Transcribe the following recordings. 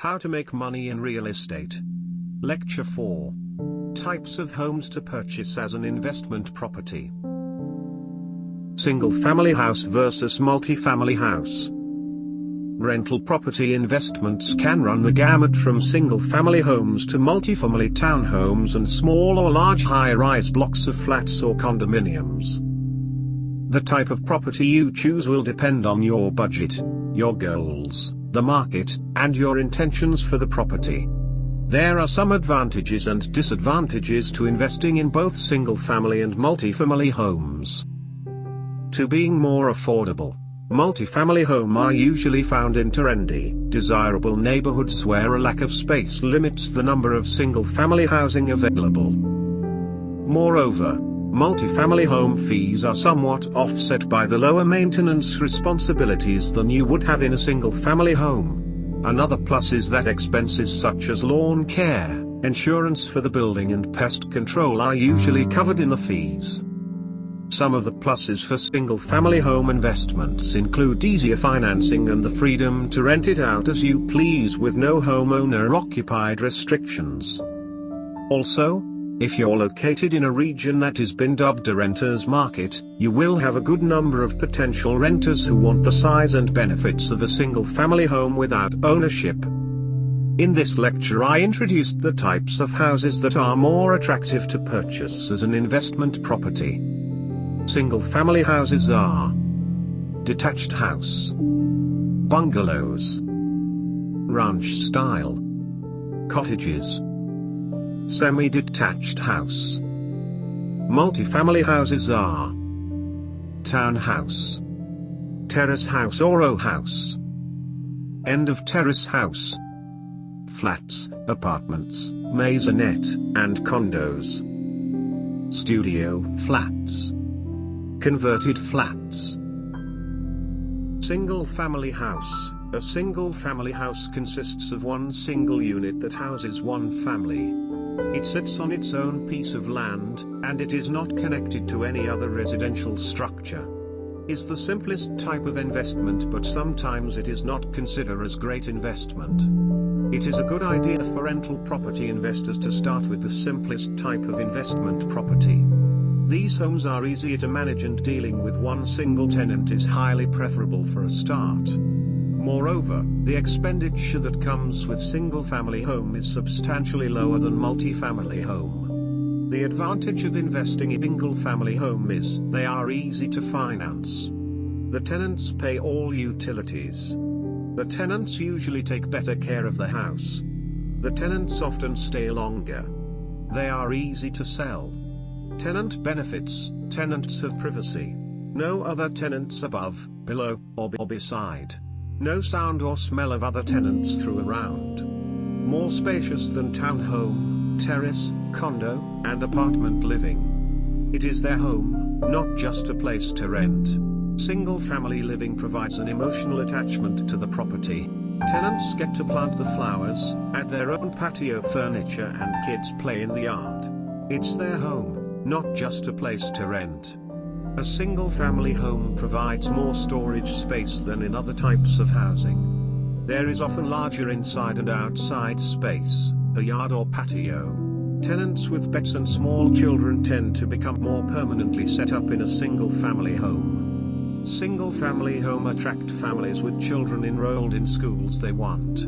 How to make money in real estate. Lecture 4. Types of homes to purchase as an investment property. Single-family house versus multifamily house. Rental property investments can run the gamut from single-family homes to multifamily townhomes and small or large high-rise blocks of flats or condominiums. The type of property you choose will depend on your budget, your goals, the market, and your intentions for the property. There are some advantages and disadvantages to investing in both single-family and multifamily homes. To being more affordable, multifamily homes are usually found in trendy, desirable neighborhoods where a lack of space limits the number of single-family housing available. Moreover, multifamily home fees are somewhat offset by the lower maintenance responsibilities than you would have in a single-family home. Another plus is that expenses such as lawn care, insurance for the building and pest control are usually covered in the fees. Some of the pluses for single-family home investments include easier financing and the freedom to rent it out as you please with no homeowner-occupied restrictions. Also, if you're located in a region that has been dubbed a renter's market, you will have a good number of potential renters who want the size and benefits of a single-family home without ownership. In this lecture I introduced the types of houses that are more attractive to purchase as an investment property. Single-family houses are detached house, bungalows, ranch-style, cottages, semi-detached house. Multifamily houses are townhouse, terrace house or row house, end of terrace house, flats, apartments, maisonette, and condos, studio flats, converted flats. Single-family house. A single-family house consists of one single unit that houses one family. It sits on its own piece of land, and it is not connected to any other residential structure. It's the simplest type of investment, but sometimes it is not considered as great investment. It is a good idea for rental property investors to start with the simplest type of investment property. These homes are easier to manage and dealing with one single tenant is highly preferable for a start. Moreover, the expenditure that comes with single-family home is substantially lower than multi-family home. The advantage of investing in single-family home is they are easy to finance. The tenants pay all utilities. The tenants usually take better care of the house. The tenants often stay longer. They are easy to sell. Tenant benefits. Tenants have privacy. No other tenants above, below, or beside. No sound or smell of other tenants through around. More spacious than townhome, terrace, condo, and apartment living. It is their home, not just a place to rent. Single-family living provides an emotional attachment to the property. Tenants get to plant the flowers, add their own patio furniture, and kids play in the yard. It's their home, not just a place to rent. A single-family home provides more storage space than in other types of housing. There is often larger inside and outside space, a yard or patio. Tenants with pets and small children tend to become more permanently set up in a single-family home. Single-family home attract families with children enrolled in schools they want.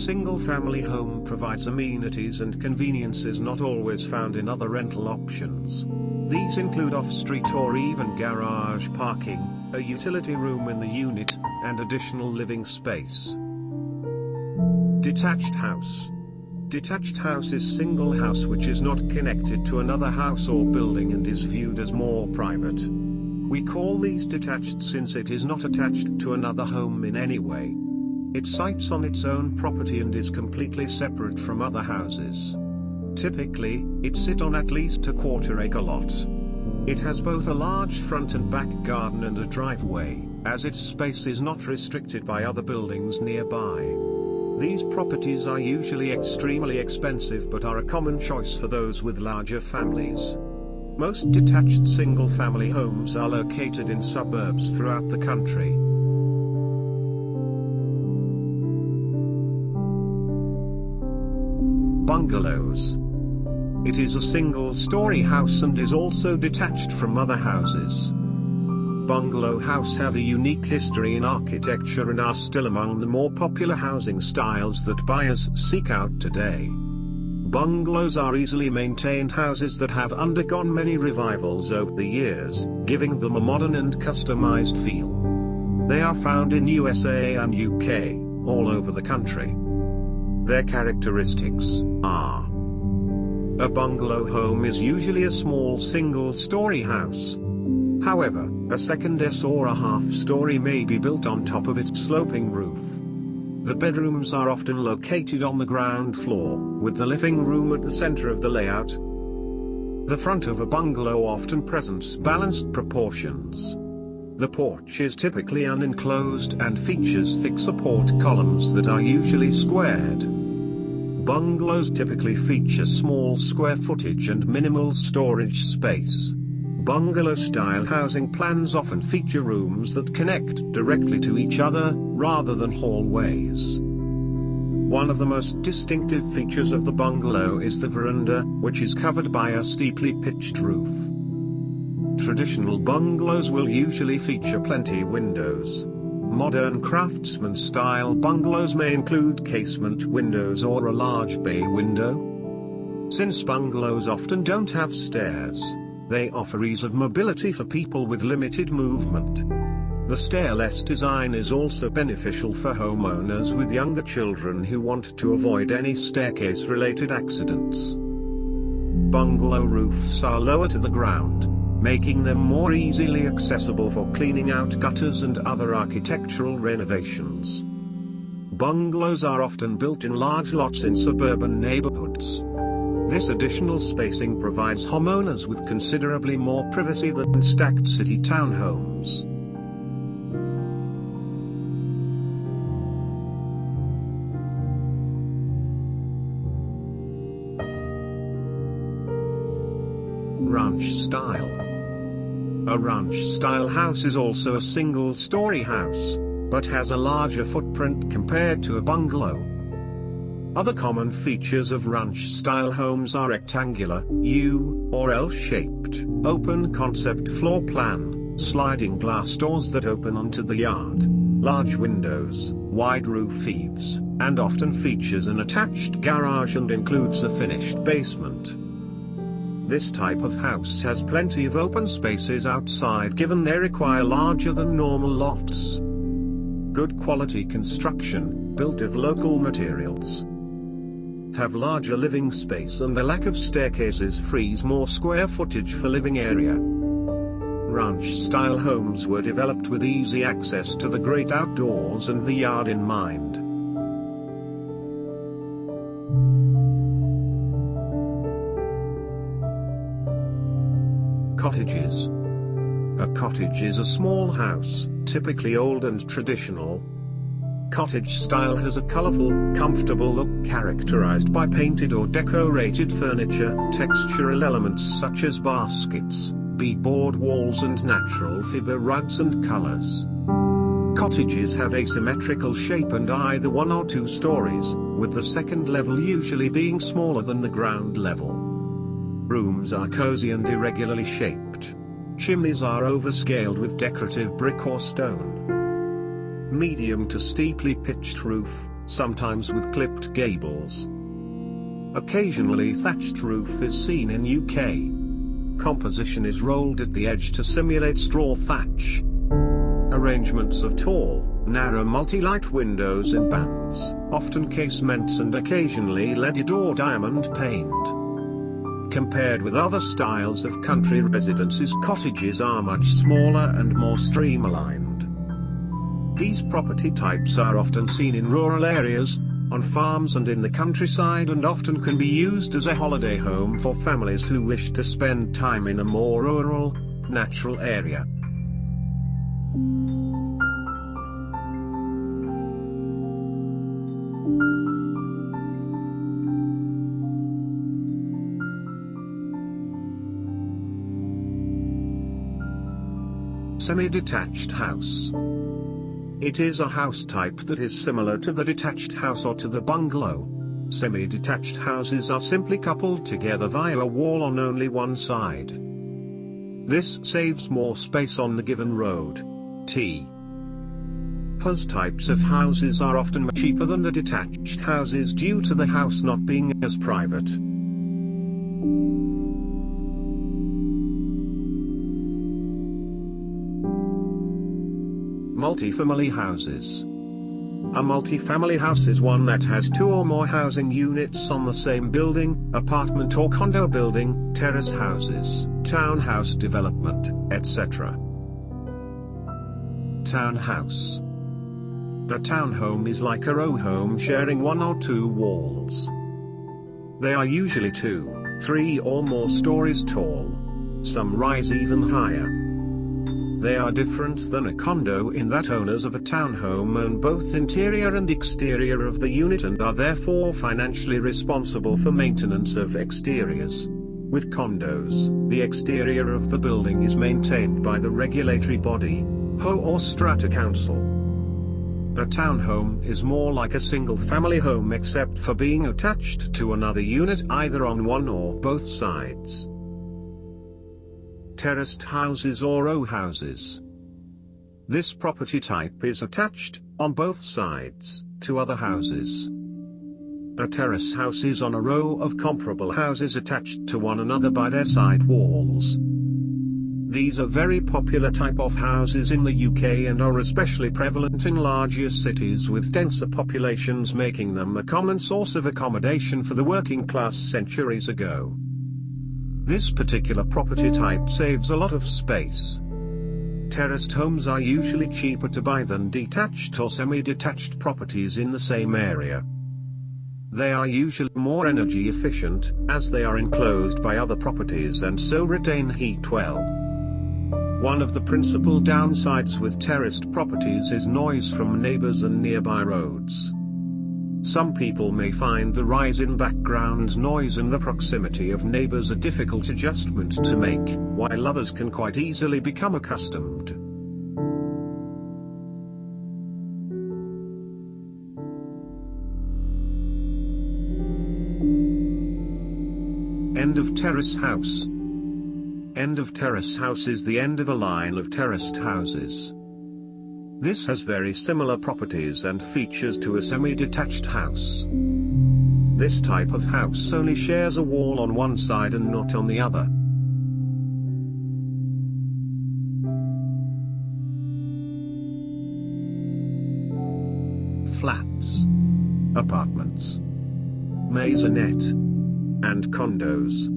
Single-family home provides amenities and conveniences not always found in other rental options. These include off-street or even garage parking, a utility room in the unit, and additional living space. Detached house. Detached house is single house which is not connected to another house or building and is viewed as more private. We call these detached since it is not attached to another home in any way. It sits on its own property and is completely separate from other houses. Typically, it sits on at least a quarter-acre lot. It has both a large front and back garden and a driveway, as its space is not restricted by other buildings nearby. These properties are usually extremely expensive but are a common choice for those with larger families. Most detached single-family homes are located in suburbs throughout the country. bungalows. It is a single-story house and is also detached from other houses. Bungalow houses have a unique history in architecture and are still among the more popular housing styles that buyers seek out today. Bungalows are easily maintained houses that have undergone many revivals over the years, giving them a modern and customized feel. They are found in USA and UK, all over the country. Their characteristics are: a bungalow home is usually a small single-story house. However, a second or a half-story may be built on top of its sloping roof. The bedrooms are often located on the ground floor, with the living room at the center of the layout. The front of a bungalow often presents balanced proportions. The porch is typically unenclosed and features thick support columns that are usually squared. Bungalows typically feature small square footage and minimal storage space. Bungalow-style housing plans often feature rooms that connect directly to each other, rather than hallways. One of the most distinctive features of the bungalow is the veranda, which is covered by a steeply pitched roof. Traditional bungalows will usually feature plenty windows. Modern craftsman-style bungalows may include casement windows or a large bay window. Since bungalows often don't have stairs, they offer ease of mobility for people with limited movement. The stairless design is also beneficial for homeowners with younger children who want to avoid any staircase-related accidents. Bungalow roofs are lower to the ground, making them more easily accessible for cleaning out gutters and other architectural renovations. Bungalows are often built in large lots in suburban neighborhoods. This additional spacing provides homeowners with considerably more privacy than stacked city townhomes. Ranch style. A ranch-style house is also a single-story house, but has a larger footprint compared to a bungalow. Other common features of ranch-style homes are rectangular, U, or L-shaped, open-concept floor plan, sliding glass doors that open onto the yard, large windows, wide roof eaves, and often features an attached garage and includes a finished basement. This type of house has plenty of open spaces outside given they require larger than normal lots. Good quality construction, built of local materials, have larger living space, and the lack of staircases frees more square footage for living area. Ranch-style homes were developed with easy access to the great outdoors and the yard in mind. Cottages. A cottage is a small house, typically old and traditional. Cottage style has a colorful, comfortable look characterized by painted or decorated furniture, textural elements such as baskets, beadboard walls and natural fiber rugs and colors. Cottages have asymmetrical shape and either one or two stories, with the second level usually being smaller than the ground level. Rooms are cozy and irregularly shaped. Chimneys are overscaled with decorative brick or stone. Medium to steeply pitched roof, sometimes with clipped gables. Occasionally thatched roof is seen in UK. Composition is rolled at the edge to simulate straw thatch. Arrangements of tall, narrow multi-light windows in bands, often casements and occasionally leaded or diamond paned. Compared with other styles of country residences, cottages are much smaller and more streamlined. These property types are often seen in rural areas, on farms and in the countryside, and often can be used as a holiday home for families who wish to spend time in a more rural, natural area. Semi-detached house. It is a house type that is similar to the detached house or to the bungalow. Semi-detached houses are simply coupled together via a wall on only one side. This saves more space on the given road. Those types of houses are often much cheaper than the detached houses due to the house not being as private. Multifamily houses. A multifamily house is one that has two or more housing units on the same building, apartment or condo building, terrace houses, townhouse development, etc. Townhouse. A townhome is like a row home sharing one or two walls. They are usually 2, 3 or more stories tall. Some rise even higher. They are different than a condo in that owners of a townhome own both interior and exterior of the unit and are therefore financially responsible for maintenance of exteriors. With condos, the exterior of the building is maintained by the regulatory body, HO or strata council. A townhome is more like a single-family home except for being attached to another unit either on one or both sides. Terraced houses or row houses. This property type is attached, on both sides, to other houses. A terrace house is on a row of comparable houses attached to one another by their side walls. These are very popular type of houses in the UK and are especially prevalent in larger cities with denser populations, making them a common source of accommodation for the working class centuries ago. This particular property type saves a lot of space. Terraced homes are usually cheaper to buy than detached or semi-detached properties in the same area. They are usually more energy efficient, as they are enclosed by other properties and so retain heat well. One of the principal downsides with terraced properties is noise from neighbors and nearby roads. Some people may find the rise in background noise and the proximity of neighbors a difficult adjustment to make, while others can quite easily become accustomed. End of terrace house. End of terrace house is the end of a line of terraced houses. This has very similar properties and features to a semi-detached house. This type of house only shares a wall on one side and not on the other. Flats, apartments, Maisonette, and condos.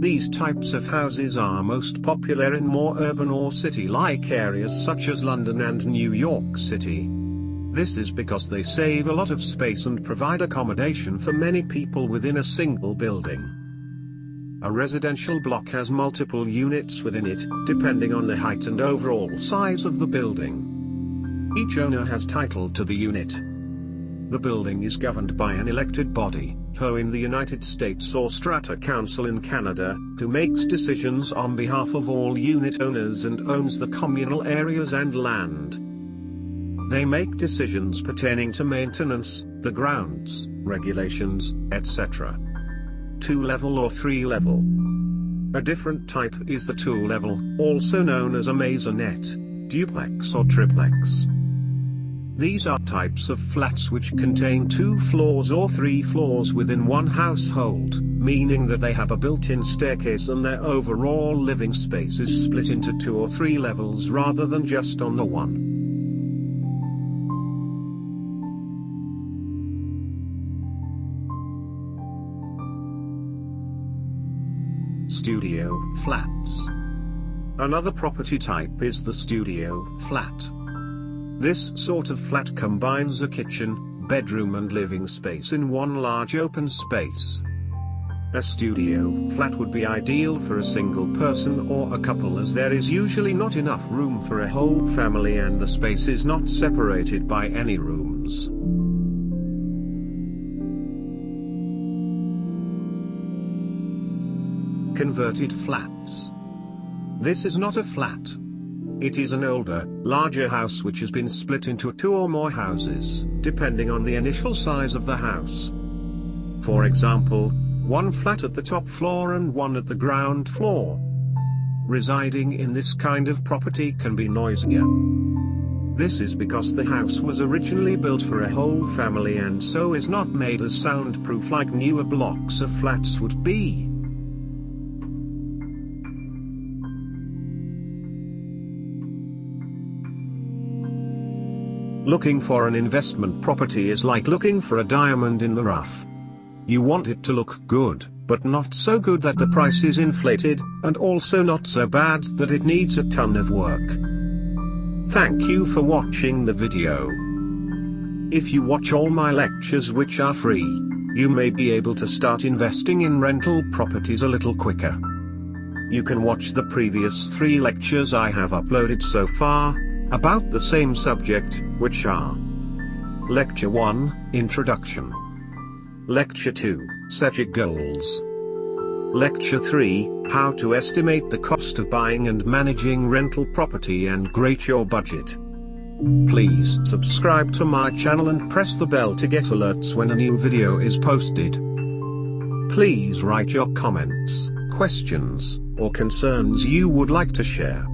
These types of houses are most popular in more urban or city-like areas such as London and New York City. This is because they save a lot of space and provide accommodation for many people within a single building. A residential block has multiple units within it, depending on the height and overall size of the building. Each owner has title to the unit. The building is governed by an elected body, HO in the United States or Strata Council in Canada, who makes decisions on behalf of all unit owners and owns the communal areas and land. They make decisions pertaining to maintenance, the grounds, regulations, etc. 2-level or 3-level. A different type is the 2-level, also known as a maisonette, duplex or triplex. These are types of flats which contain 2 floors or 3 floors within one household, meaning that they have a built-in staircase and their overall living space is split into 2 or 3 levels rather than just on the one. Studio flats. Another property type is the studio flat. This sort of flat combines a kitchen, bedroom and living space in one large open space. A studio flat would be ideal for a single person or a couple, as there is usually not enough room for a whole family and the space is not separated by any rooms. Converted flats. This is not a flat. It is an older, larger house which has been split into 2 or more houses, depending on the initial size of the house. For example, one flat at the top floor and one at the ground floor. Residing in this kind of property can be noisier. This is because the house was originally built for a whole family and so is not made as soundproof like newer blocks of flats would be. Looking for an investment property is like looking for a diamond in the rough. You want it to look good, but not so good that the price is inflated, and also not so bad that it needs a ton of work. Thank you for watching the video. If you watch all my lectures which are free, you may be able to start investing in rental properties a little quicker. You can watch the previous 3 lectures I have uploaded so far, about the same subject, which are Lecture 1, Introduction. Lecture 2, Set Your Goals. Lecture 3, How to Estimate the Cost of Buying and Managing Rental Property and Grade Your Budget. Please subscribe to my channel and press the bell to get alerts when a new video is posted. Please write your comments, questions, or concerns you would like to share.